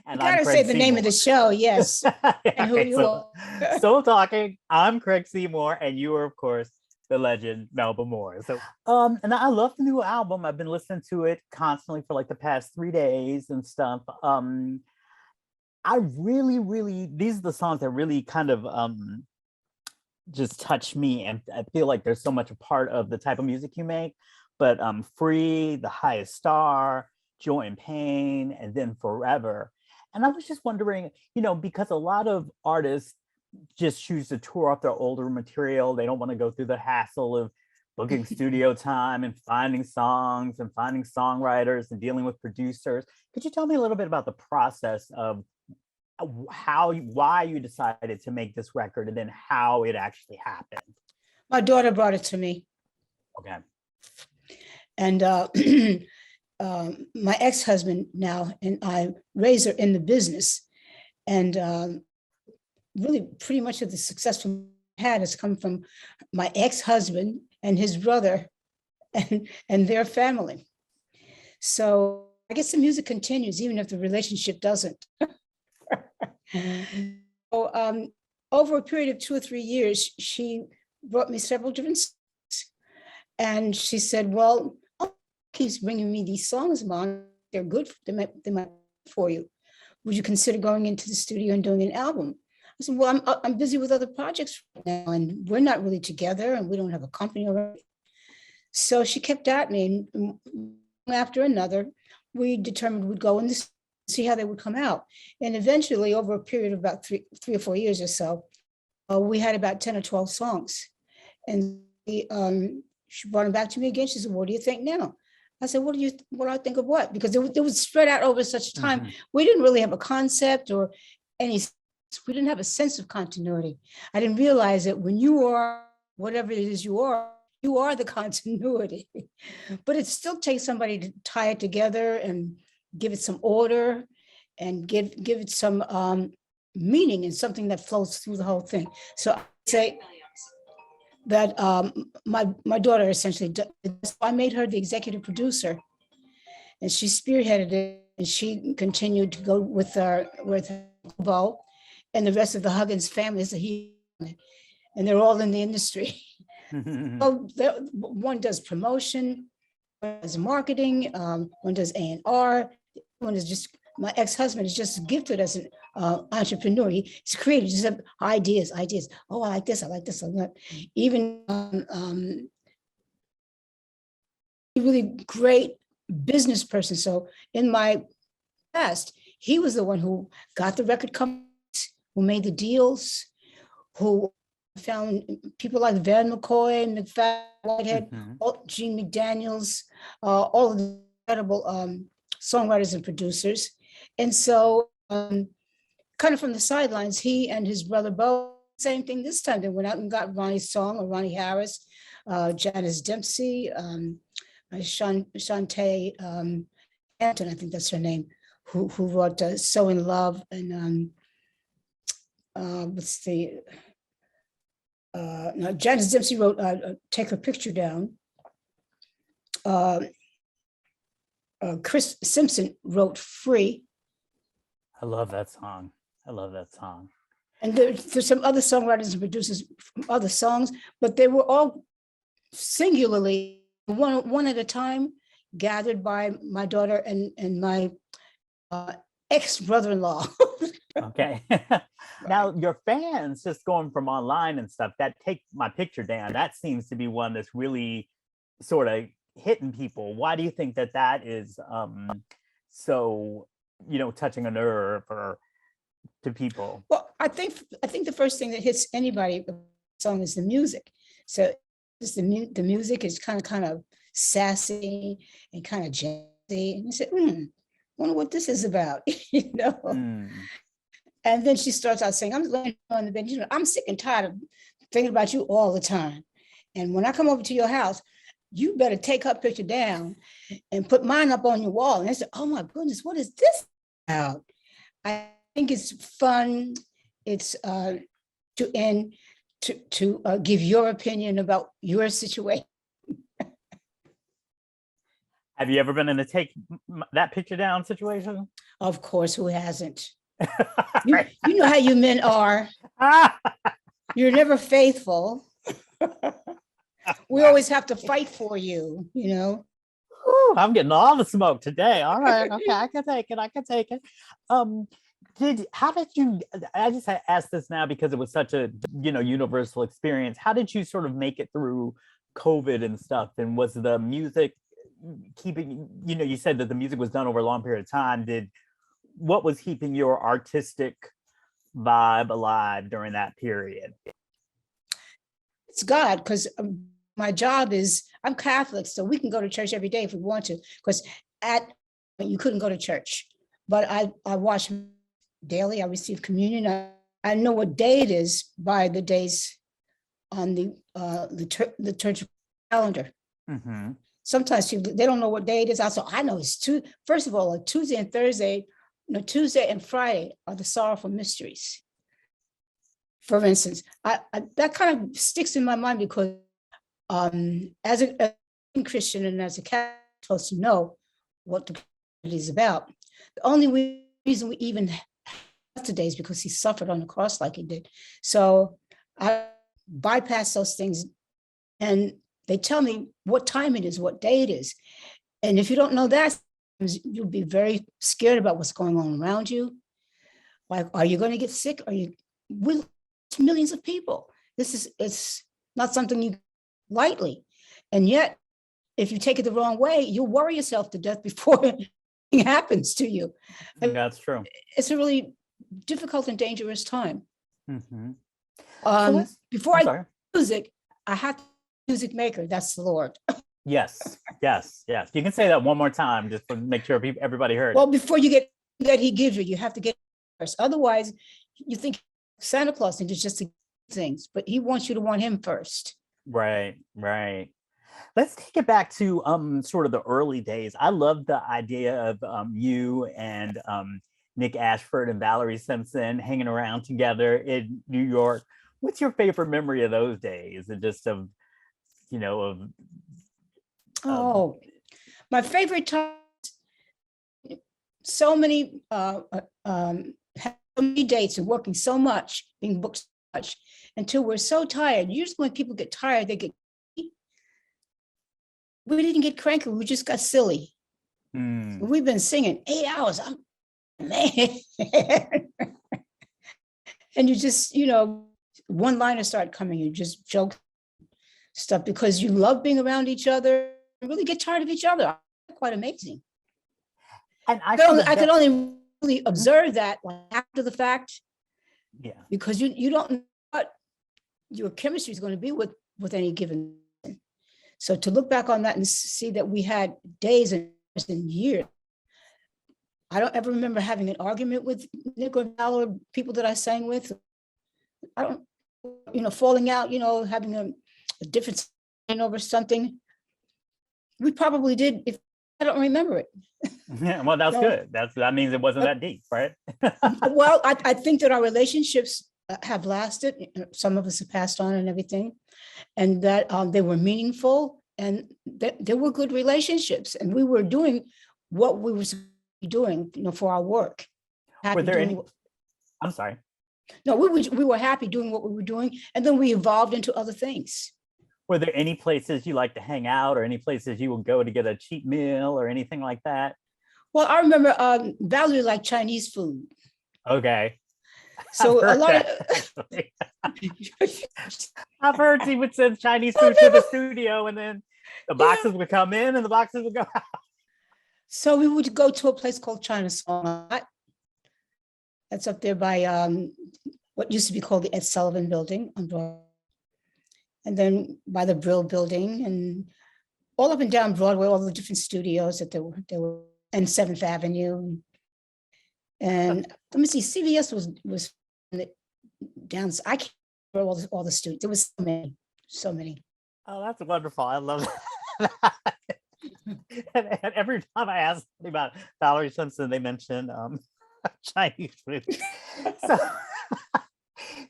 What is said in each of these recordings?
And You I'm gotta Craig say the name of the Seymour. show, yes, and who Okay, you so are. still talking. I'm Craig Seymour, and you are, of course, the legend Melba Moore. So, and I love the new album. I've been listening to it constantly for like the past 3 days and stuff. I really, really, these are the songs that really kind of just touch me, and I feel like there's so much a part of the type of music you make. But Free, The Highest Star, Joy and Pain, and then Forever. And I was just wondering, because a lot of artists just choose to tour off their older material. They don't want to go through the hassle of booking studio time and finding songs and finding songwriters and dealing with producers. Could you tell me a little bit about the process of why you decided to make this record and then how it actually happened? My daughter brought it to me. Okay. And my ex-husband now and I raised her in the business. And really pretty much of the success we had has come from my ex-husband and his brother and their family. So I guess the music continues, even if the relationship doesn't. So, over a period of 2 or 3 years, she brought me several different songs. And she said, well, keeps bringing me these songs, Mom. They're good. They might for you. Would you consider going into the studio and doing an album? I said, well, I'm busy with other projects right now, and we're not really together, and we don't have a company already. So she kept at me, and after another, we determined we'd go and see how they would come out. And eventually, over a period of about three or 4 years or so, we had about 10 or 12 songs. And she brought them back to me again. She said, what do you think now? I said, what do I think of what? Because it was spread out over such time. Mm-hmm. We didn't really have a concept or we didn't have a sense of continuity. I didn't realize that when you are whatever it is you are the continuity. But it still takes somebody to tie it together and give it some order and give it some meaning and something that flows through the whole thing. So I say that my daughter essentially, I made her the executive producer, and she spearheaded it, and she continued to go with Bo and the rest of the Huggins family, and they're all in the industry. So one does promotion, one does marketing, one does A&R, one is just, my ex-husband is just gifted as an entrepreneur. He's creative, just have ideas. Oh, I like this, I like that. Even really great business person. So in my past, he was the one who got the record companies, who made the deals, who found people like Van McCoy, McFadden, Whitehead, Gene McDaniels, all of the incredible songwriters and producers. And so kind of from the sidelines, he and his brother Bo, same thing this time. They went out and got Ronnie's song, or Ronnie Harris, Janice Dempsey, Shantae Hampton, I think that's her name, who wrote So in Love, and what's the, no, Janice Dempsey wrote Take Her Picture Down. Chris Simpson wrote Free. I love that song. And there's some other songwriters and producers from other songs, but they were all singularly, one at a time, gathered by my daughter and my ex-brother-in-law. Okay. Now your fans, just going from online and stuff, that Take My Picture Down, that seems to be one that's really sort of hitting people. Why do you think that is so, touching a nerve to people? Well, I think the first thing that hits anybody song is the music. So the music is kind of sassy and kind of jazzy, and you say, wonder what this is about, And then she starts out saying, I'm laying on the bed, I'm sick and tired of thinking about you all the time. And when I come over to your house, you better take her picture down and put mine up on your wall. And I said, oh my goodness, what is this about? I think it's fun. It's to give your opinion about your situation. Have you ever been in a take that picture down situation? Of course, who hasn't? Right. You know how you men are. You're never faithful. We Wow. always have to fight for you, you know. Whew, I'm getting all the smoke today. All right, okay, I can take it. I can take it. Um, how did you? I just asked this now because it was such a universal experience. How did you sort of make it through COVID and stuff? And was the music keeping? You said that the music was done over a long period of time. What was keeping your artistic vibe alive during that period? It's God, because my job is, I'm Catholic, so we can go to church every day if we want to, because you couldn't go to church. But I watch daily, I receive communion. I know what day it is by the days on the church calendar. Mm-hmm. Sometimes people, they don't know what day it is. Also, I know it's first of all, Tuesday and Thursday, Tuesday and Friday are the sorrowful mysteries. For instance, that kind of sticks in my mind because as a Christian and as a Catholic, I'm supposed to know what the is about. The only reason we even have today is because he suffered on the cross like he did. So I bypass those things, and they tell me what time it is, what day it is. And if you don't know that, you'll be very scared about what's going on around you. Like, are you going to get sick? With millions of people? It's not something you lightly. And yet, if you take it the wrong way, you'll worry yourself to death before it happens to you. That's true. It's a really difficult and dangerous time. Mm-hmm. Before I do music, I have a music maker. That's the Lord. Yes. You can say that one more time just to make sure everybody heard. Well, before you get that he gives you have to get first. Otherwise, you think Santa Claus and it's just things, but he wants you to want him first. Right. Let's take it back to sort of the early days. I love the idea of you and Nick Ashford and Valerie Simpson hanging around together in New York. What's your favorite memory of those days? And just my favorite time. So many dates and working so much, being booked so much, until we're so tired. Usually when people get tired, we didn't get cranky, we just got silly. We've been singing 8 hours. Man. And you just, one-liners start coming, you just joke stuff because you love being around each other, you really get tired of each other. Quite amazing. And I could only really observe that after the fact. Yeah. Because you don't know what your chemistry is going to be with any given. So to look back on that and see that we had days and years. I don't ever remember having an argument with Nick or Val or people that I sang with. I don't, falling out, having a difference over something. We probably did, if I don't remember it. Yeah, well, that's good. That means it wasn't that deep, right? Well, I think that our relationships have lasted. Some of us have passed on and everything, and that they were meaningful and that there were good relationships, and we were doing what we were doing, for our work. Were there any? I'm sorry. No, we were happy doing what we were doing, and then we evolved into other things. Were there any places you like to hang out, or any places you would go to get a cheap meal, or anything like that? Well, I remember Valerie liked Chinese food. Okay. So a lot I've heard she would send Chinese food to the studio, and then the boxes would come in and the boxes would go out. So we would go to a place called China Song. That's up there by what used to be called the Ed Sullivan Building on Broadway. And then by the Brill Building, and all up and down Broadway, all the different studios that there were, and 7th Avenue. And let me see, CVS was down. I can't remember all the studios. There was so many. Oh, that's wonderful. I love that. and every time I ask about Valerie Simpson, they mention Chinese food.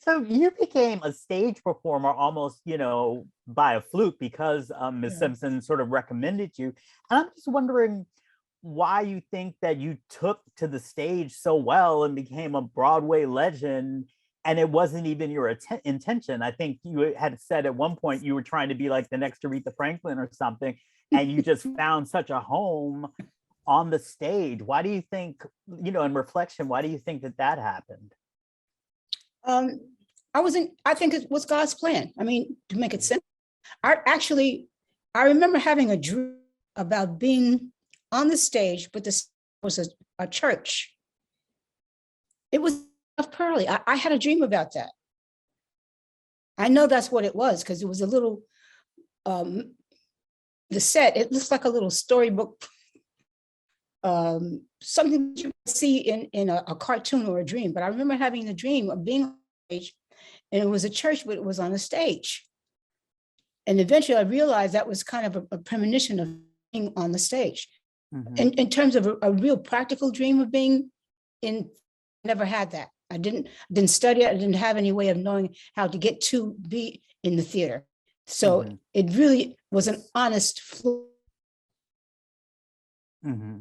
So you became a stage performer almost, by a fluke because Ms. Simpson sort of recommended you. And I'm just wondering, why you think that you took to the stage so well and became a Broadway legend, and it wasn't even your intention. I think you had said at one point you were trying to be like the next Aretha Franklin or something, and you just found such a home on the stage. Why do you think, in reflection, why do you think that that happened? Um, I think it was God's plan. I mean, to make it simple, I remember having a dream about being on the stage, but this was a church. It was of Pearly. I had a dream about that. I know that's what it was because it was a little, the set, it looks like a little storybook, something you see in a cartoon or a dream. But I remember having the dream of being on stage, and it was a church, but it was on a stage. And eventually I realized that was kind of a premonition of being on the stage. Mm-hmm. In terms of a real practical dream of being in, never had that. I didn't study it. I didn't have any way of knowing how to get to be in the theater. So mm-hmm. It really was an honest fluke. Mm-hmm.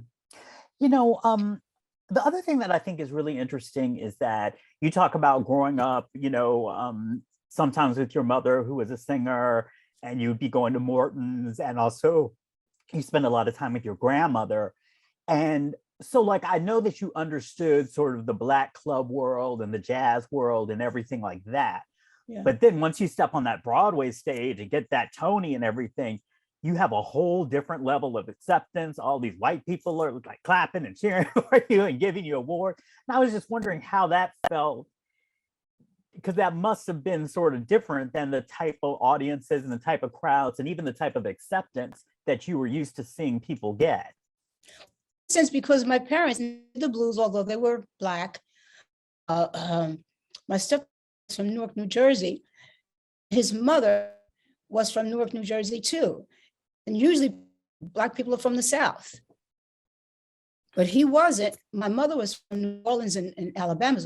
The other thing that I think is really interesting is that you talk about growing up, sometimes with your mother who was a singer, and you'd be going to Morton's, and also you spend a lot of time with your grandmother. And so like, I know that you understood sort of the Black club world and the jazz world and everything like that. Yeah. But then once you step on that Broadway stage and get that Tony and everything, you have a whole different level of acceptance. All these white people are like clapping and cheering for you and giving you awards. And I was just wondering how that felt, because that must have been sort of different than the type of audiences and the type of crowds and even the type of acceptance that you were used to seeing people get. Since because my parents knew the blues, although they were Black, my stepfather was from Newark, New Jersey. His mother was from Newark, New Jersey too. And usually Black people are from the South. But he wasn't. My mother was from New Orleans and Alabama,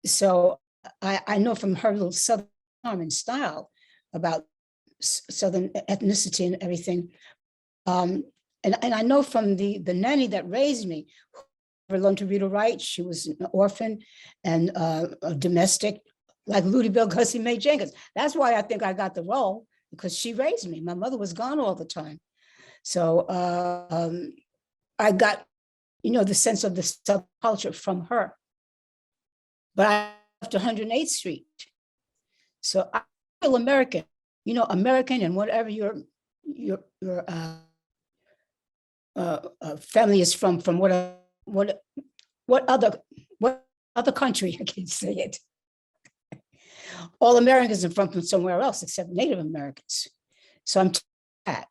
so I know from her little Southern charm and style about Southern ethnicity and everything. And I know from the nanny that raised me, who never learned to read or write. She was an orphan and a domestic, like Ludi Bell Gussie Mae Jenkins. That's why I think I got the role, because she raised me. My mother was gone all the time. So I got, the sense of the subculture from her. But I left 108th Street. So I feel American, American, and whatever your family is from what other country, I can't say it. All Americans are from somewhere else except Native Americans. So I'm that.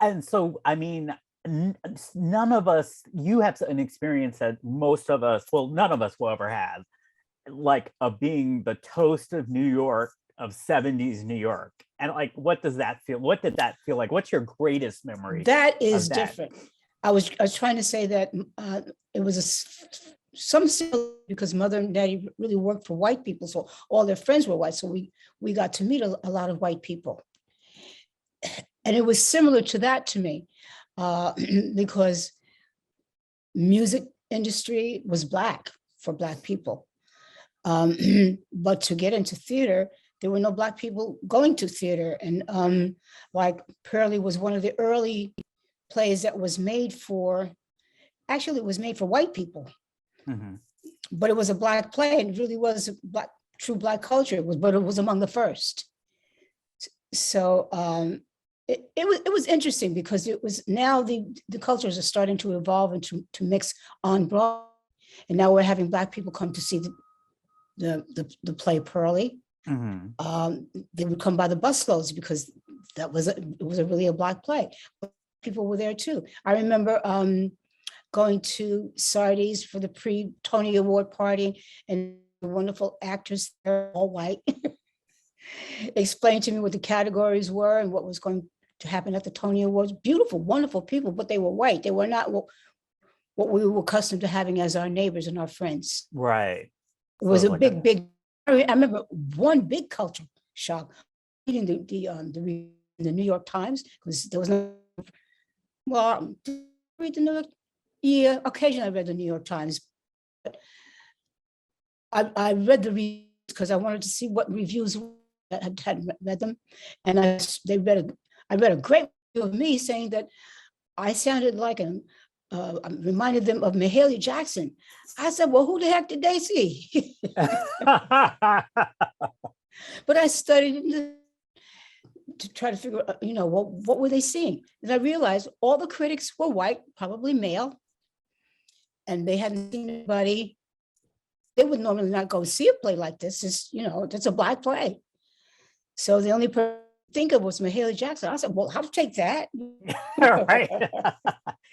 And so, I mean, none of us, you have an experience that most of us, well, none of us will ever have, like of being the toast of New York, of 70s New York. And like, what does that feel? What did that feel like? What's your greatest memory? That is different. I was trying to say that it was some because mother and daddy really worked for white people. So all their friends were white. So we got to meet a lot of white people. And it was similar to that to me. Because music industry was Black for Black people. But to get into theater, there were no Black people going to theater. And like Pearly was one of the early plays that was made for, actually it was made for white people. Mm-hmm. But it was a Black play, and it really was true Black culture, but it was among the first. So it was interesting because it was now the cultures are starting to evolve and to mix on Broadway, and now we're having Black people come to see the play Pearly. Mm-hmm. They would come by the busloads because it was really a Black play. But people were there too. I remember going to Sardi's for the pre-Tony Award party, and the wonderful actors, they're all white, explained to me what the categories were and what was going to happen at the Tony Awards. Beautiful, wonderful people, but they were white. They were not what we were accustomed to having as our neighbors and our friends. Right. It was a big. I remember one big culture shock reading the in the New York Times, because there was no, well, read the New York, yeah, occasionally I read the New York Times. But I read the reviews because I wanted to see what reviews had read them. And I read a great review of me saying that I sounded like reminded them of Mahalia Jackson. I said, well, who the heck did they see? But I studied to try to figure out, what were they seeing? And I realized all the critics were white, probably male, and they hadn't seen anybody. They would normally not go see a play like this. It's a Black play. So the only person I think of was Mahalia Jackson. I said, well, I'll take that. Right.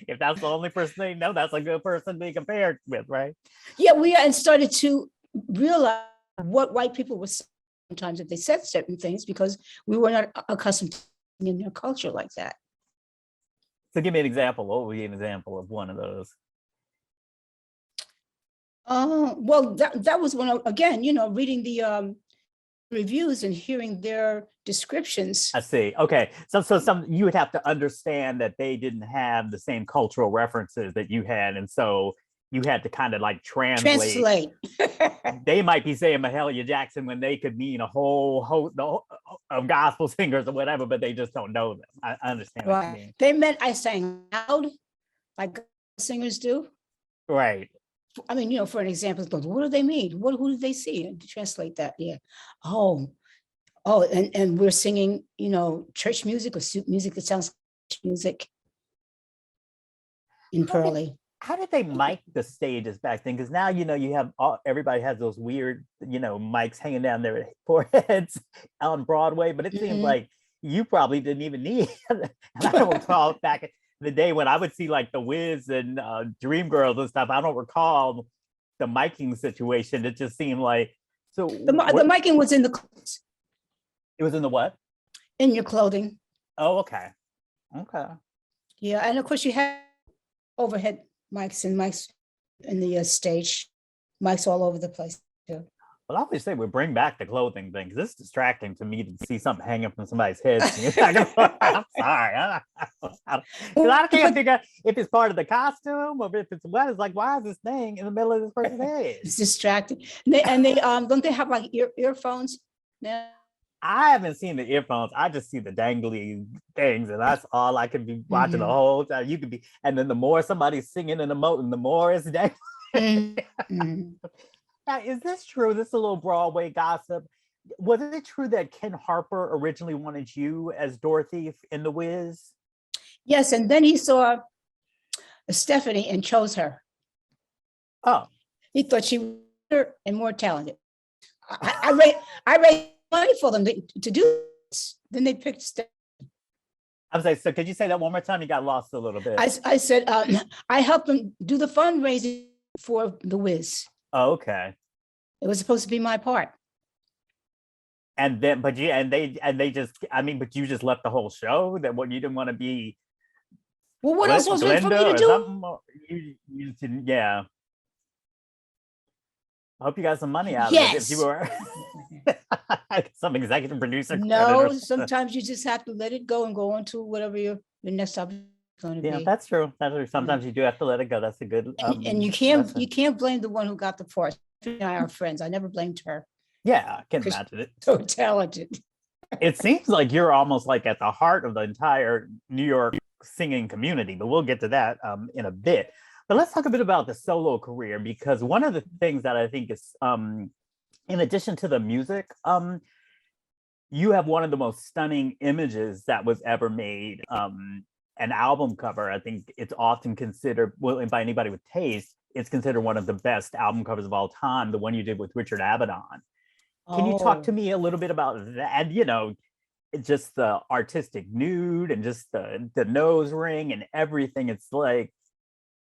If that's the only person they know, that's a good person to be compared with, right? Yeah, and started to realize what white people were saying sometimes if they said certain things, because we were not accustomed to in their culture like that. So give me an example. What would be an example of one of those? Well, that was one, again, reading the reviews and hearing their descriptions. I see. Okay. So you would have to understand that they didn't have the same cultural references that you had. And so you had to kind of like translate. They might be saying Mahalia Jackson when they could mean a whole host of gospel singers or whatever, but they just don't know them. I understand what you mean. They meant I sang loud, like singers do. Right. I mean, for an example, what do they mean? Who do they see? And translate that, yeah. Oh, and we're singing, church music or suit music that sounds like music in Pearly. How did they mic the stages back then? Because now, you have everybody has those weird, mics hanging down their foreheads on Broadway, but it seems like you probably didn't even need. And I don't recall back in the day when I would see like the Wiz and Dreamgirls and stuff. I don't recall the miking situation. It just seemed like the miking was in the clothes. It was in the what? In your clothing. Oh, okay. Yeah, and of course you had overhead mics in the stage, mics all over the place too. Well, I always say we bring back the clothing thing because it's distracting to me to see something hanging from somebody's head. I'm sorry. I can't figure out if it's part of the costume or if it's what. It's like, why is this thing in the middle of this person's head? It's distracting. And they don't they have like earphones now? I haven't seen the earphones. I just see the dangly things, and that's all I can be watching the whole time. You could be, and then the more somebody's singing in the moat, the more it's dangling. Now, is this true? This is a little Broadway gossip. Was it true that Ken Harper originally wanted you as Dorothy in The Wiz? Yes, and then he saw Stephanie and chose her. Oh, he thought she was better and more talented. I raised money for them to do this. Then they picked Stephanie. I was like, so could you say that one more time? You got lost a little bit. I said I helped them do the fundraising for The Wiz. Oh, okay. It was supposed to be my part. And then, but you you just left the whole show. That what you didn't want to be. Well, what else was there for me to do? You didn't, yeah. I hope you got some money out of it. If you were some executive producer. No, sometimes you just have to let it go and go on to whatever your next opportunity is going to be. Yeah, that's true. Sometimes you do have to let it go. That's a good. And you can't blame the one who got the part. Our friends. I never blamed her. Yeah, I can imagine it. So talented. It seems like you're almost like at the heart of the entire New York singing community, but we'll get to that in a bit. But let's talk a bit about the solo career, because one of the things that I think is, in addition to the music, you have one of the most stunning images that was ever made. An album cover. I think it's often considered, well, by anybody with taste, it's considered one of the best album covers of all time, the one you did with Richard Avedon. Can you talk to me a little bit about that? Just the artistic nude and just the nose ring and everything. It's like,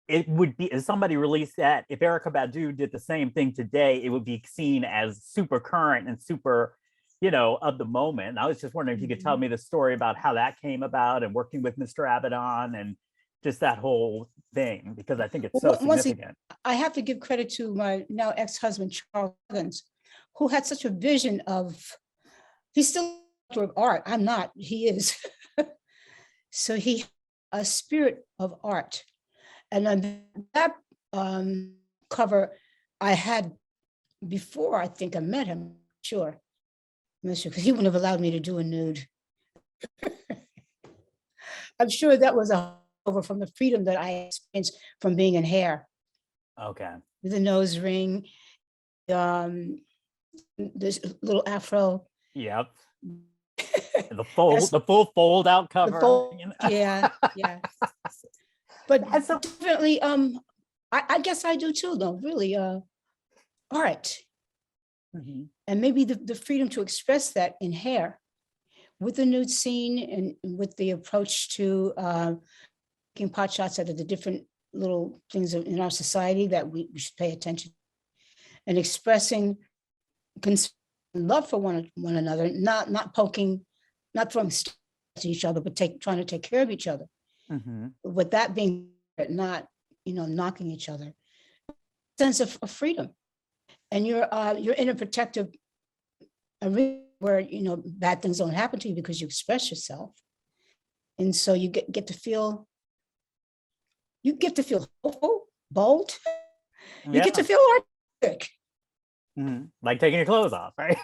it would be, if somebody released that, if Erykah Badu did the same thing today, it would be seen as super current and super, of the moment. And I was just wondering if you could tell me the story about how that came about and working with Mr. Avedon and just that whole thing, because I think it's so significant. I have to give credit to my now ex-husband, Charles Huggins, who had such a vision of, he's still of art. I'm not, he is. So he a spirit of art. And on that cover I had before, I think I met him, sure. I'm not sure, because he wouldn't have allowed me to do a nude. I'm sure that was a over from the freedom that I experienced from being in hair. Okay. With a nose ring, this little afro. Yep. The That's full fold out the cover. fold, You know? yeah, yeah. But And so, definitely, I guess I do too, though, really, art. Mhm. And maybe the freedom to express that in hair with the nude scene and with the approach to taking pot shots out of the different little things in our society that we should pay attention, and expressing love for one another, not poking, not throwing stones at each other, but trying to take care of each other. Mhm. With that being not, knocking each other, sense of freedom, and you're in a protective arena where bad things don't happen to you because you express yourself, and so you get to feel hopeful, bold. You get to Yeah. feel artistic. Mhm. Like taking your clothes off, right?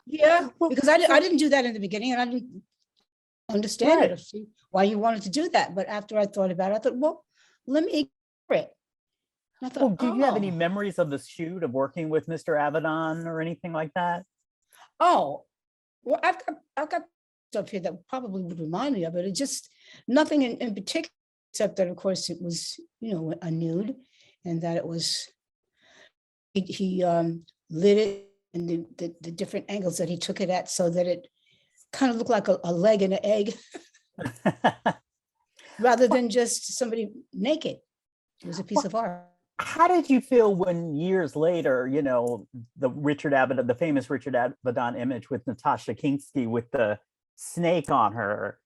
Yeah, Well, because I so, didn't do that in the beginning, and I didn't understand it or right. see why you wanted to do that. But after I thought about it, I thought, well, let me explore it. And I Well, thought, do you have any oh, memories of the shoot of working with Mr. Avedon or anything like that? oh, well, I've got stuff here that probably would remind me of it. It just nothing in particular, except that of course it was, a nude, and that it was he lit it and the different angles that he took it at, so that it kind of looked like a leg and an egg rather Well, than just somebody naked. It was a piece well, of art. how did you feel when years later, the famous Richard Avedon image with Natasha Kinski with the snake on her,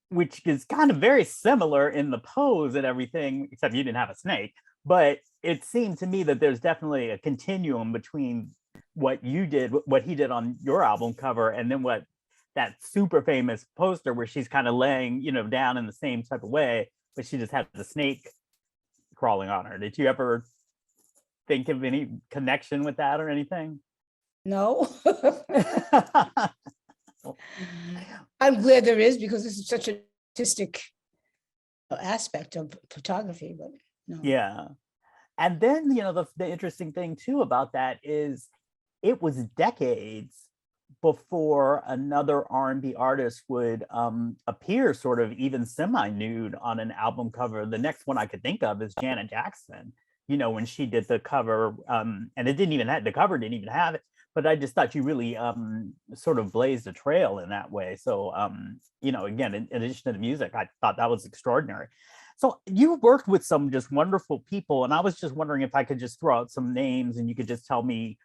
which is kind of very similar in the pose and everything, except you didn't have a snake. But it seemed to me that there's definitely a continuum between what you did, what he did on your album cover, and then what that super famous poster where she's kind of laying, down in the same type of way, but she just had the snake crawling on her. Did you ever think of any connection with that or anything? No. I'm glad there is, because this is such an artistic aspect of photography, but no. Yeah. And then, the interesting thing too about that is it was decades before another R&B artist would appear sort of even semi-nude on an album cover. The next one I could think of is Janet Jackson, when she did the cover, and it didn't even have, the cover didn't even have it, but I just thought you really sort of blazed a trail in that way. So, again, in addition to the music, I thought that was extraordinary. So you worked with some just wonderful people, and I was just wondering if I could just throw out some names and you could just tell me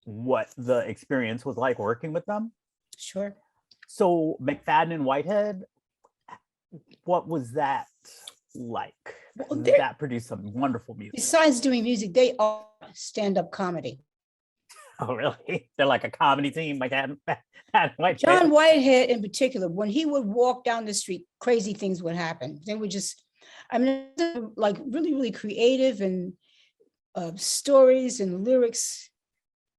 what the experience was like working with them. Sure. So McFadden and Whitehead, what was that like? Well, That produced some wonderful music. besides doing music, they are stand-up comedy. Oh, really? They're like a comedy team, like that Whitehead. John Whitehead in particular, when he would walk down the street, crazy things would happen. They would just, like really, really creative, and stories and lyrics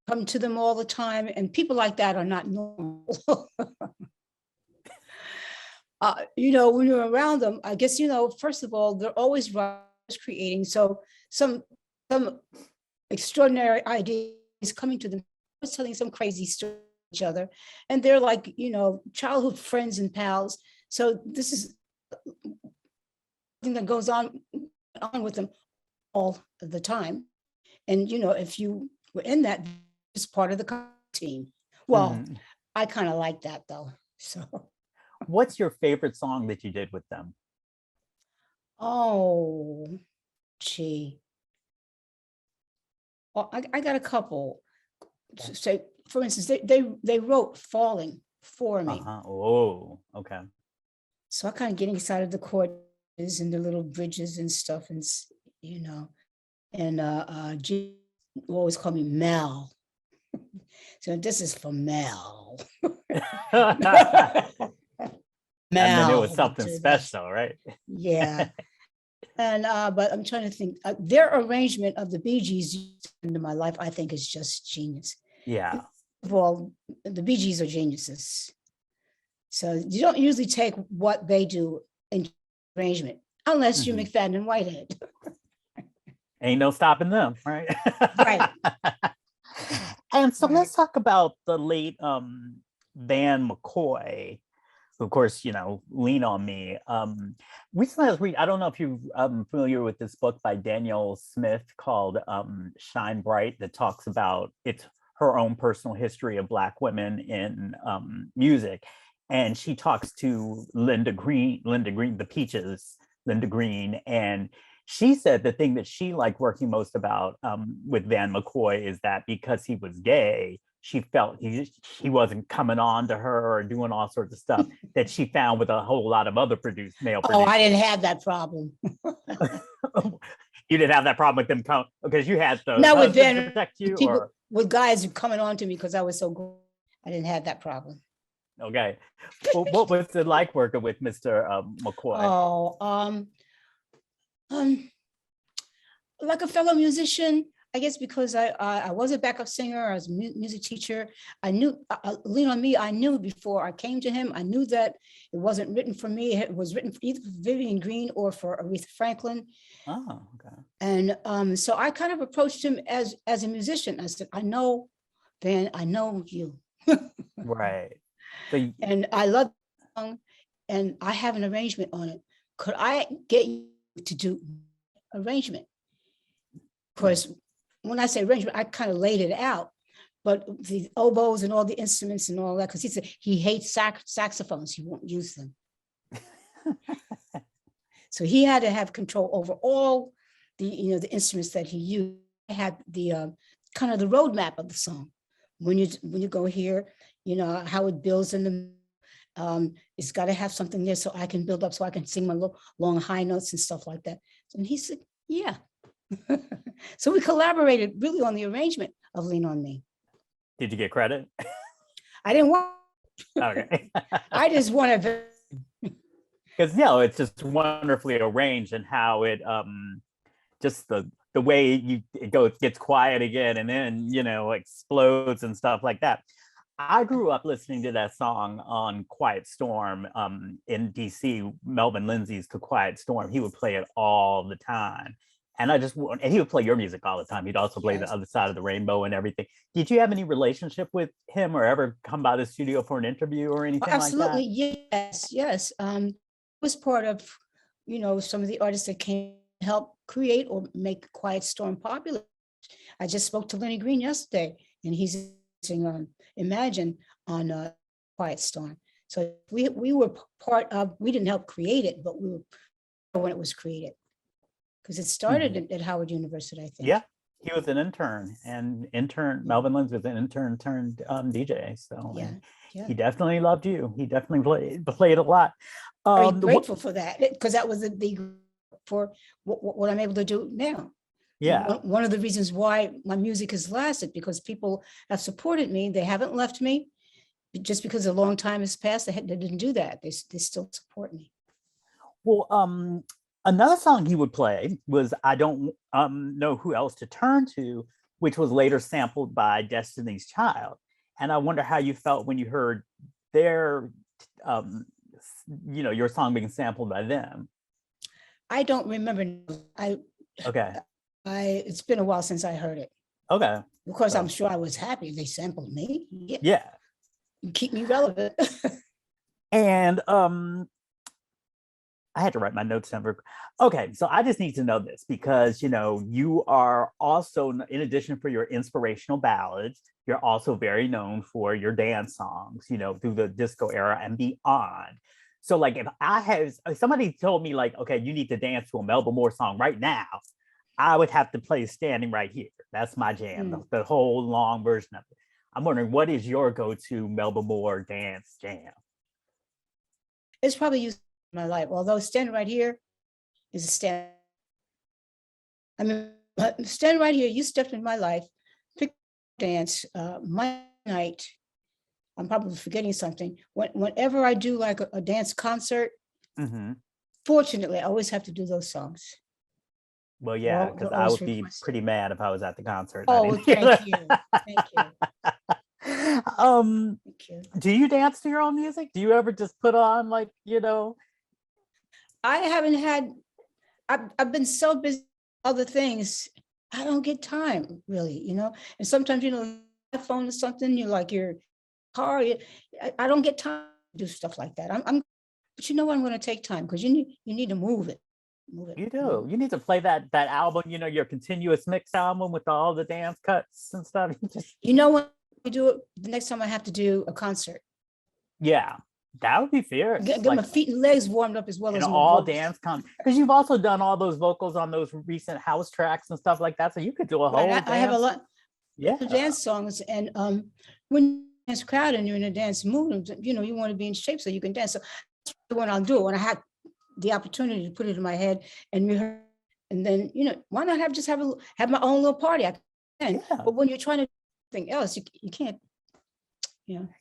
come to them all the time. And people like that are not normal. When you're around them, I guess, first of all, they're always creating. So some extraordinary ideas coming to them, telling some crazy story to each other. And they're like, childhood friends and pals. So this is thing that goes on with them all the time. And, if you were in that, it's part of the team. Well, Mhm. I kind of like that though. So, What's your favorite song that you did with them? oh, gee. Well, I got a couple. So, for instance, they wrote "Falling" for me. Uh-huh. Oh, okay. So I kind of getting excited the chords and the little bridges and stuff, and and G always call me Mel. So this is for Mel. And then it was Mel. something special, right? Yeah. And but I'm trying to think. Their arrangement of the Bee Gees into my life, I think, is just genius. Yeah. Well, the Bee Gees are geniuses. So you don't usually take what they do in arrangement unless you're McFadden and Whitehead. Ain't no stopping them, right? Right. And so let's talk about the late Van McCoy, who, of course, Lean on Me. Recently I was reading, I don't know if you're familiar with this book by Danielle Smith called Shine Bright, that talks about her own personal history of Black women in music. And she talks to Linda Green, the Peaches, Linda Green, and she said the thing that she liked working most about with Van McCoy is that because he was gay, she felt he wasn't coming on to her or doing all sorts of stuff that she found with a whole lot of other male producers. Oh, I didn't have that problem. You didn't have that problem with them because you had the not with Van, to protect you, people, or with guys coming on to me because I was so good. I didn't have that problem. Okay. Well, what was it like working with Mr. McCoy? Oh, like a fellow musician, I guess, because I was a backup singer, I was a music teacher. I knew Lean on Me. I knew before I came to him. I knew that it wasn't written for me. It was written for either for Vivian Green or for Aretha Franklin. Oh, okay. And so I kind of approached him as a musician. I said, I know, Van, I know you. Right. So, and I love the song, and I have an arrangement on it. Could I get you to do arrangement? Of course, when I say arrangement, I kind of laid it out, but the oboes and all the instruments and all that, because he said he hates saxophones, he won't use them. So he had to have control over all the the instruments that he used. I had the kind of the roadmap of the song. When you go here, how it builds in the it's got to have something there so I can build up, so I can sing my long high notes and stuff like that. And he said, yeah. So we collaborated really on the arrangement of Lean on Me. Did you get credit? I didn't want. Okay. I just wanted. Because it's just wonderfully arranged, and how it just the way it gets quiet again and then explodes and stuff like that. I grew up listening to that song on Quiet Storm in DC. Melvin Lindsay's To Quiet Storm. He would play it all the time. And he would play your music all the time. He'd also play The Other Side of the Rainbow and everything. Did you have any relationship with him, or ever come by the studio for an interview or anything like that? Absolutely, yes. Was part of, some of the artists that came to help create or make Quiet Storm popular. I just spoke to Lenny Green yesterday, and he's singing Imagine on Quiet Storm. So we were part of, we didn't help create it, but we were when it was created. Because it started at Howard University, I think. Yeah, he was an intern, Melvin Lindsay was an intern turned DJ. So he definitely loved you. He definitely played a lot. Very grateful for that, because that was for what I'm able to do now. Yeah. One of the reasons why my music has lasted, because people have supported me. They haven't left me just because a long time has passed. They didn't do that. They still support me. Well, another song he would play was I Don't Know Who Else to Turn To, which was later sampled by Destiny's Child. And I wonder how you felt when you heard their, your song being sampled by them. I don't remember. Okay. It's been a while since I heard it. Okay. Of course, I'm sure I was happy they sampled me. Yeah. Keep me relevant. And I had to write my notes down. Okay, so I just need to know this because, you are also, in addition for your inspirational ballads, you're also very known for your dance songs, through the disco era and beyond. So like if somebody told me like, okay, you need to dance to a Melba Moore song right now, I would have to play Standing Right Here. That's my jam, the whole long version of it. I'm wondering, what is your go-to Melba Moore dance jam? It's probably used in my life, although Standing Right Here is a stand. I mean, Standing Right Here, you stepped in my life, pick dance. My night, I'm probably forgetting something. Whenever I do like a dance concert, Mm-hmm. fortunately, I always have to do those songs. Well, yeah, because They're I always would be requested. pretty mad if I was at the concert and I Oh, didn't hear thank you. Thank you. that. Thank you. Do you dance to your own music? Do you ever just put on like, I haven't had, I've been so busy with other things. I don't get time really, and sometimes, iPhone or something, you like your car, I don't get time to do stuff like that. But you know what, I'm going to take time because you need to move it. Move it. you do. You need to play that album, your continuous mix album with all the dance cuts and stuff. You just, You know what, I do it the next time I have to do a concert. yeah, that would be fierce. Get Like my feet and legs warmed up as well an as my all voice. dance because you've also done all those vocals on those recent house tracks and stuff like that. So you could do a Right, whole I have a dance. lot Yeah. of dance songs, and when you're in a dance crowd and you're in a dance mood, you want to be in shape so you can dance. So that's what I'll do when I had the opportunity to put it in my head and rehearse. And then, why not have my own little party? I can. Yeah. But when you're trying to do something else, you can't.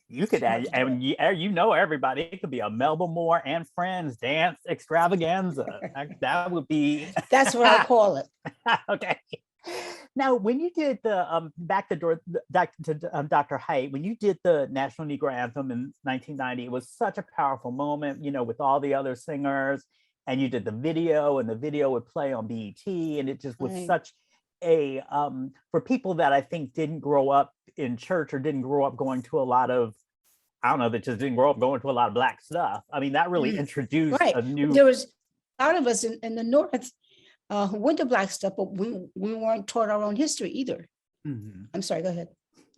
You could add, and you know everybody. It could be a Melba Moore and Friends dance extravaganza. That would be. That's what I call it. Okay. Now, when you did the back to Dr. Height, when you did the National Negro Anthem in 1990, it was such a powerful moment, with all the other singers, and you did the video, and the video would play on BET, and it just was Right. such a for people that I think didn't grow up in church or didn't grow up going to a lot of, I don't know, that just didn't grow up going to a lot of Black stuff. I mean, that really introduced Right. a new. There was a lot of us in the North who went to Black stuff, but we weren't taught our own history either. Mm-hmm. I'm sorry, go ahead.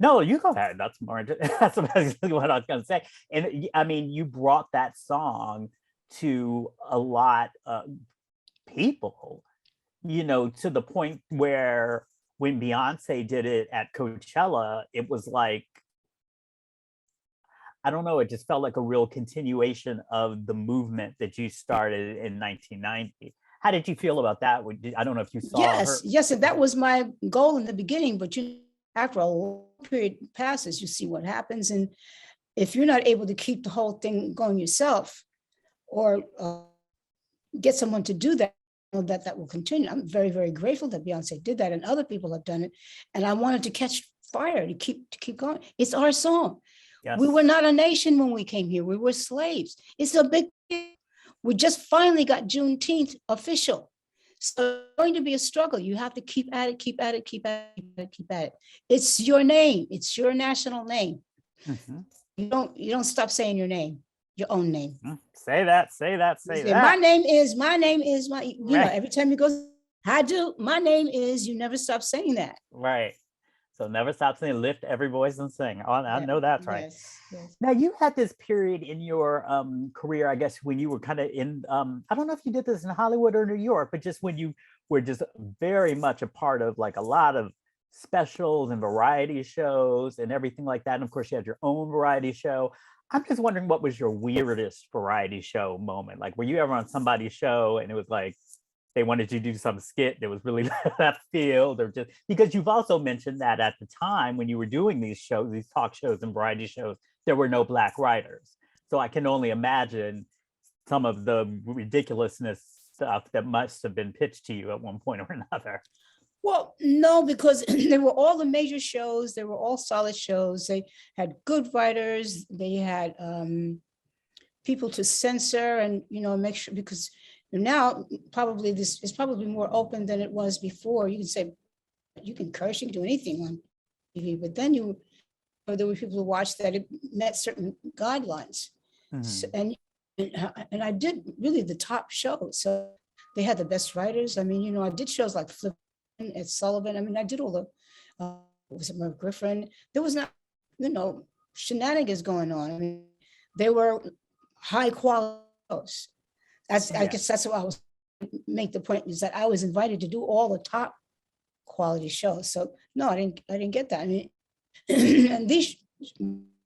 No, you go ahead. That's more. That's basically what I was going to say. And I mean, you brought that song to a lot of people, to the point where when Beyonce did it at Coachella, it was like, I don't know, it just felt like a real continuation of the movement that you started in 1990. How did you feel about that? I don't know if you saw her. Yes, and that was my goal in the beginning, but after a long period passes, you see what happens. And if you're not able to keep the whole thing going yourself or get someone to do that, that will continue. I'm very, very grateful that Beyonce did that and other people have done it. And I wanted to catch fire to keep going. It's our song. Yes. We were not a nation when we came here. We were slaves. It's a big deal. We just finally got Juneteenth official. So it's going to be a struggle. You have to keep at it, keep at it, keep at it, keep at it. It's your name. It's your national name. Mm-hmm. You don't stop saying your name, your own name. Say that. My name is my, right. Every time you go, I do, my name is, you never stop saying that. Right. So never stop saying, lift every voice and sing. Oh, I know that's right. Yes. Now you had this period in your career, I guess, when you were kind of in, I don't know if you did this in Hollywood or New York, but just when you were just very much a part of like a lot of specials and variety shows and everything like that. And of course you had your own variety show. I'm just wondering, what was your weirdest variety show moment? Like, were you ever on somebody's show and it was like, they wanted you to do some skit that was really left field, or just because you've also mentioned that at the time when you were doing these shows, these talk shows and variety shows, there were no Black writers. So I can only imagine some of the ridiculousness stuff that must have been pitched to you at one point or another. Well, no, because they were all the major shows. They were all solid shows. They had good writers. They had people to censor and, make sure, because now probably this is probably more open than it was before. You can say, you can curse, you can do anything on TV, but then there were people who watched that it met certain guidelines. Mm-hmm. So, and I did really the top shows. So they had the best writers. I mean, I did shows like Flip at Sullivan. I mean, I did all the, was it Merv Griffin? There was not, shenanigans going on. I mean, they were high quality shows. I guess that's what I was make the point, is that I was invited to do all the top quality shows. So no, I didn't get that. I mean, and these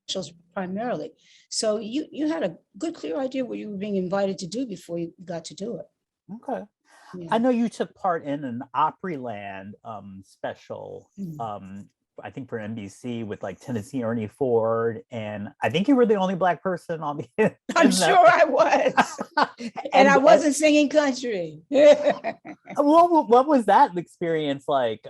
shows primarily. So you had a good, clear idea what you were being invited to do before you got to do it. Okay. Yeah. I know you took part in an Opryland special I think for NBC with like Tennessee Ernie Ford, and I think you were the only Black person on the. I'm sure I was. And I wasn't singing country. What was that experience like?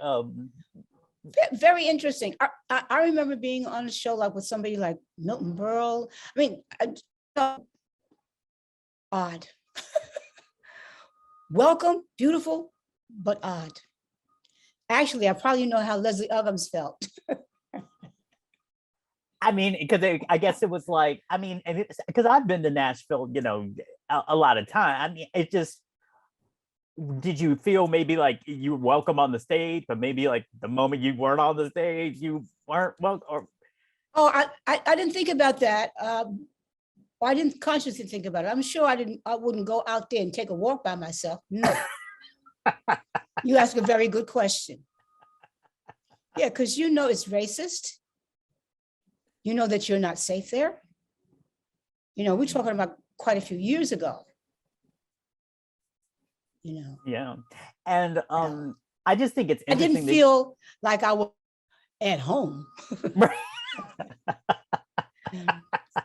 Very interesting. I remember being on a show like with somebody like Milton Berle. I mean, odd. Welcome, beautiful, but odd. Actually, I probably know how Leslie Uggams felt. I mean, because I guess it was like, I mean, because I've been to Nashville, a lot of time. I mean, it just, did you feel maybe like you were welcome on the stage, but maybe like the moment you weren't on the stage, you weren't welcome? Or... Oh, I didn't think about that. I didn't consciously think about it. I'm sure I wouldn't go out there and take a walk by myself. No. You ask a very good question. Yeah, because it's racist. You know that you're not safe there. We're talking about quite a few years ago. Yeah. And I just think it's interesting. I didn't feel like I was at home.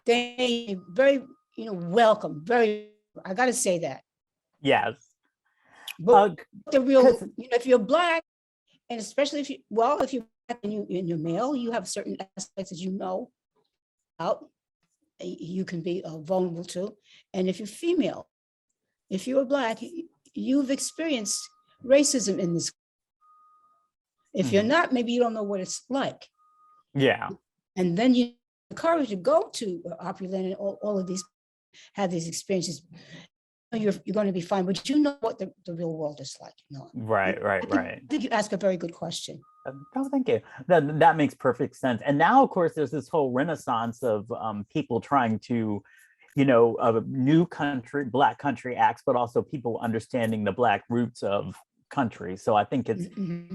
They very, welcome. Very, I got to say that. Yes. But the real, if you're Black, and especially if you're Black and you're male, you have certain aspects that out, you can be vulnerable to. And if you're female, if you're Black, you've experienced racism in this. If you're not, maybe you don't know what it's like. Yeah. And then you have the courage to go to Opryland and all of these, have these experiences. You're going to be fine, but you know what the real world is like. Right. I think you ask a very good question. Oh, thank you. That makes perfect sense. And now, of course, there's this whole renaissance of people trying to, new country, Black country acts, but also people understanding the Black roots of country. So I think it's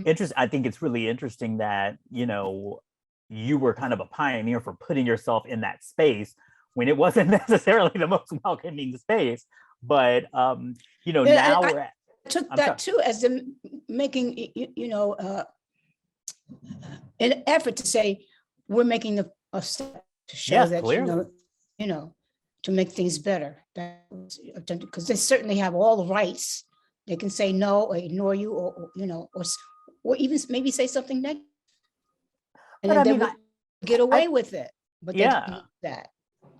interesting. I think it's really interesting that, you were kind of a pioneer for putting yourself in that space when it wasn't necessarily the most welcoming space. But, now I took that too as making, an effort to say, we're making a step to show that, clearly. To make things better. Because they certainly have all the rights. They can say no or ignore you or even maybe say something negative. And then they would get away with it. But they don't do that.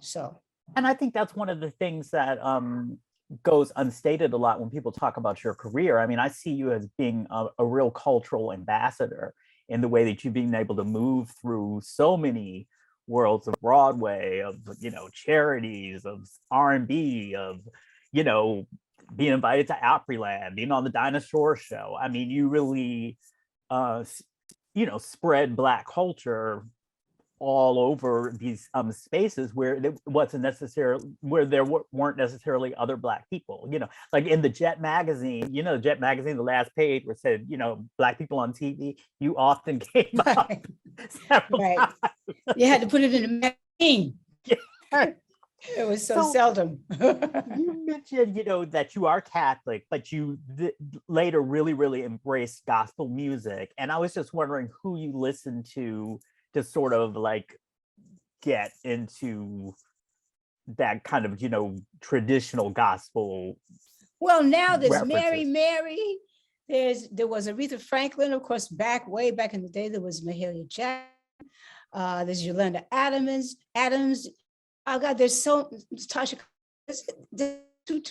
So. And I think that's one of the things that goes unstated a lot when people talk about your career. I mean, I see you as being a real cultural ambassador in the way that you've been able to move through so many worlds of Broadway, of, charities, of R&B, of, being invited to Opryland, being on the Dinah Shore show. I mean, you really, spread Black culture all over these spaces where there wasn't necessarily, where there weren't necessarily other Black people, like in the Jet magazine, Jet magazine, the last page where it said, Black people on TV, you often came up several times. You had to put it in a magazine. Yeah. It was so seldom. You mentioned, that you are Catholic, but you later really, really embraced gospel music. And I was just wondering who you listened to sort of like get into that kind of, traditional gospel. Well, now there's references. Mary. There was Aretha Franklin, of course, way back in the day, there was Mahalia Jackson. There's Yolanda Adams. Oh God, there's so Tasha. There's two.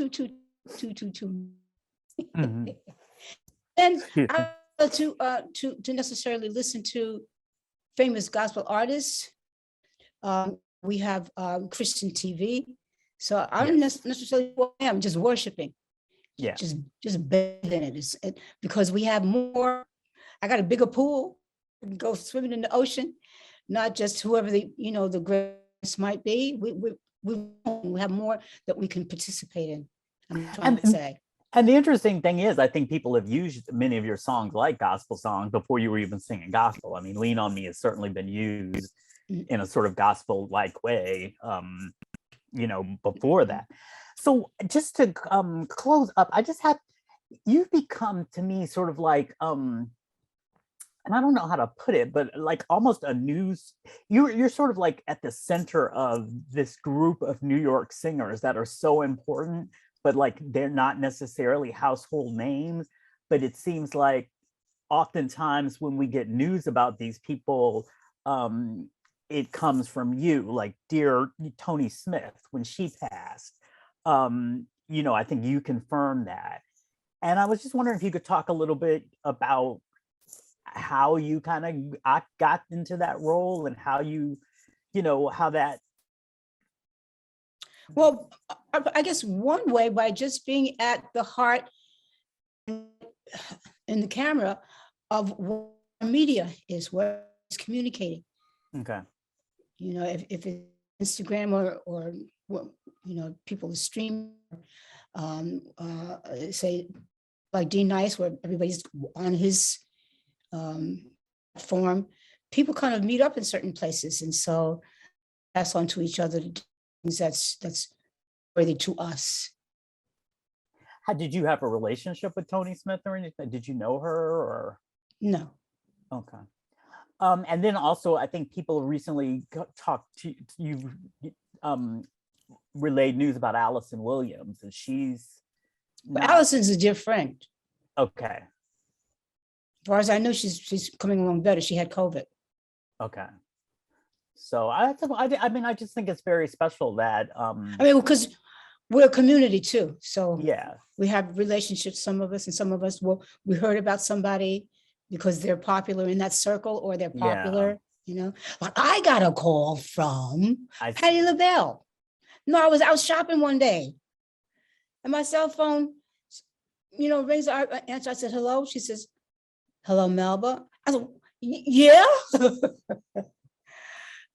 Mm-hmm. And I to necessarily listen to famous gospel artists. We have Christian TV. So I don't necessarily, I'm just worshiping. Yeah. Just bathing in it. Because we have more, I got a bigger pool, we can go swimming in the ocean, not just whoever the greatest might be. We have more that we can participate in. I'm trying to say. And the interesting thing is, I think people have used many of your songs like gospel songs before you were even singing gospel. I mean, Lean on Me has certainly been used in a sort of gospel-like way, before that. So just to close up, you've become to me sort of like and I don't know how to put it, but like almost a news, you're sort of like at the center of this group of New York singers that are so important, but like they're not necessarily household names. But it seems like oftentimes when we get news about these people, it comes from you, like dear Tony Smith, when she passed. I think you confirmed that. And I was just wondering if you could talk a little bit about how you kind of got into that role and how how that. Well, I guess one way by just being at the heart in the camera of what media is, what is communicating. Okay. If it's Instagram or people stream, say like D Nice, where everybody's on his form, people kind of meet up in certain places, and so pass on to each other things that's worthy to us. Did you have a relationship with Tony Smith or anything? Did you know her or? No. Okay. And then also, I think people recently talked to you, relayed news about Allison Williams, and she's But Allison's a dear friend. Okay. As far as I know, she's coming along better. She had COVID. Okay. So I just think it's very special that. Because we're a community too. So yeah, we have relationships, some of us, and some of us we heard about somebody because they're popular in that circle, or they're popular, Like I got a call from Patti LaBelle. No, I was out shopping one day and my cell phone, rings. I answer. I said, hello. She says, hello, Melba. I said, yeah.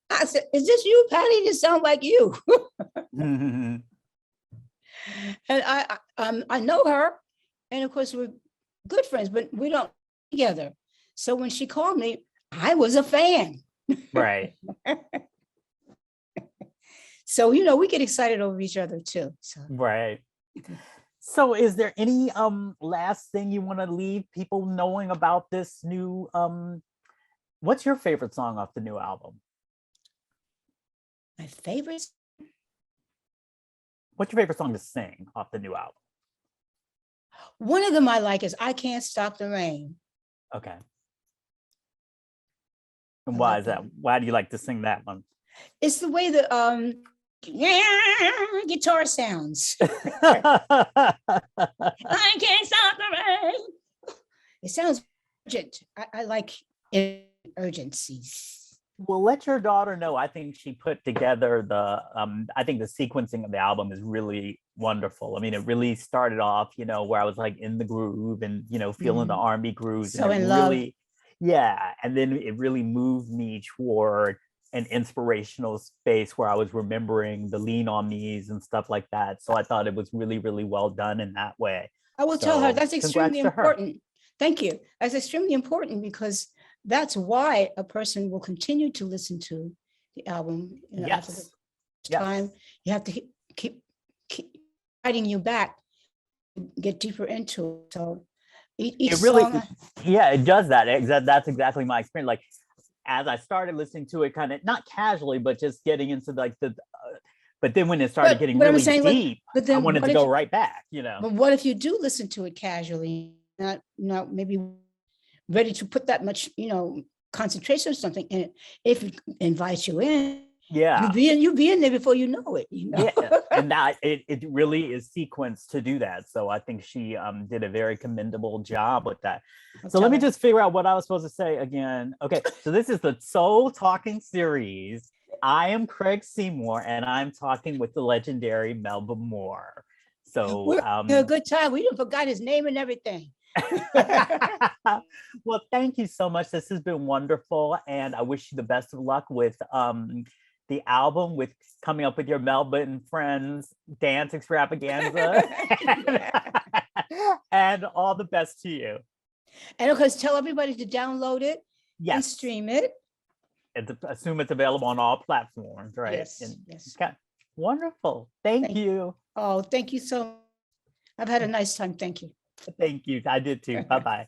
I said, is this you, Patty? You sound like you. mm-hmm. And I know her. And of course, we're good friends, but we don't together. So when she called me, I was a fan. Right. So, we get excited over each other too. So. Right. So is there any last thing you want to leave people knowing about this new what's your favorite song off the new album? My favorite? What's your favorite song to sing off the new album? One of them I like is I Can't Stop the Rain. Okay. And why is that? Why do you like to sing that one? It's the way the guitar sounds. I can't stop the rain. It sounds urgent. I like urgencies. Well, let your daughter know. I think she put together I think the sequencing of the album is really wonderful. I mean, it really started off, where I was like in the groove and, feeling the R&B grooves. So and in love. Yeah. And then it really moved me toward an inspirational space where I was remembering the Lean on Me's and stuff like that. So I thought it was really, really well done in that way. I will tell her that's extremely important. Her. Thank you. That's extremely important because that's why a person will continue to listen to the album. Yes. After the time, you have to keep guiding you back, get deeper into it. So each really, song, it does that. That's exactly my experience. Like as I started listening to it, kind of not casually, but just getting into like but then when it started getting really deep, I wanted to go right back. But what if you do listen to it casually, not maybe ready to put that much, concentration or something in it? If it invites you in, you'll be in there before you know it. Yeah, and that it really is sequenced to do that. So I think she did a very commendable job with that. So let me just figure out what I was supposed to say again. Okay, so this is the Soul Talking series. I am Craig Seymour, and I'm talking with the legendary Melba Moore. So we're a good time. We even forgot his name and everything. Well, thank you so much. This has been wonderful, and I wish you the best of luck with the album, with coming up with your Melba and Friends dance extravaganza, and all the best to you. And of course, tell everybody to download it and stream it. And to assume it's available on all platforms, right? Yes. Okay. Wonderful. Thank you. Oh, thank you so much. I've had a nice time. Thank you. Thank you. I did too. Bye-bye.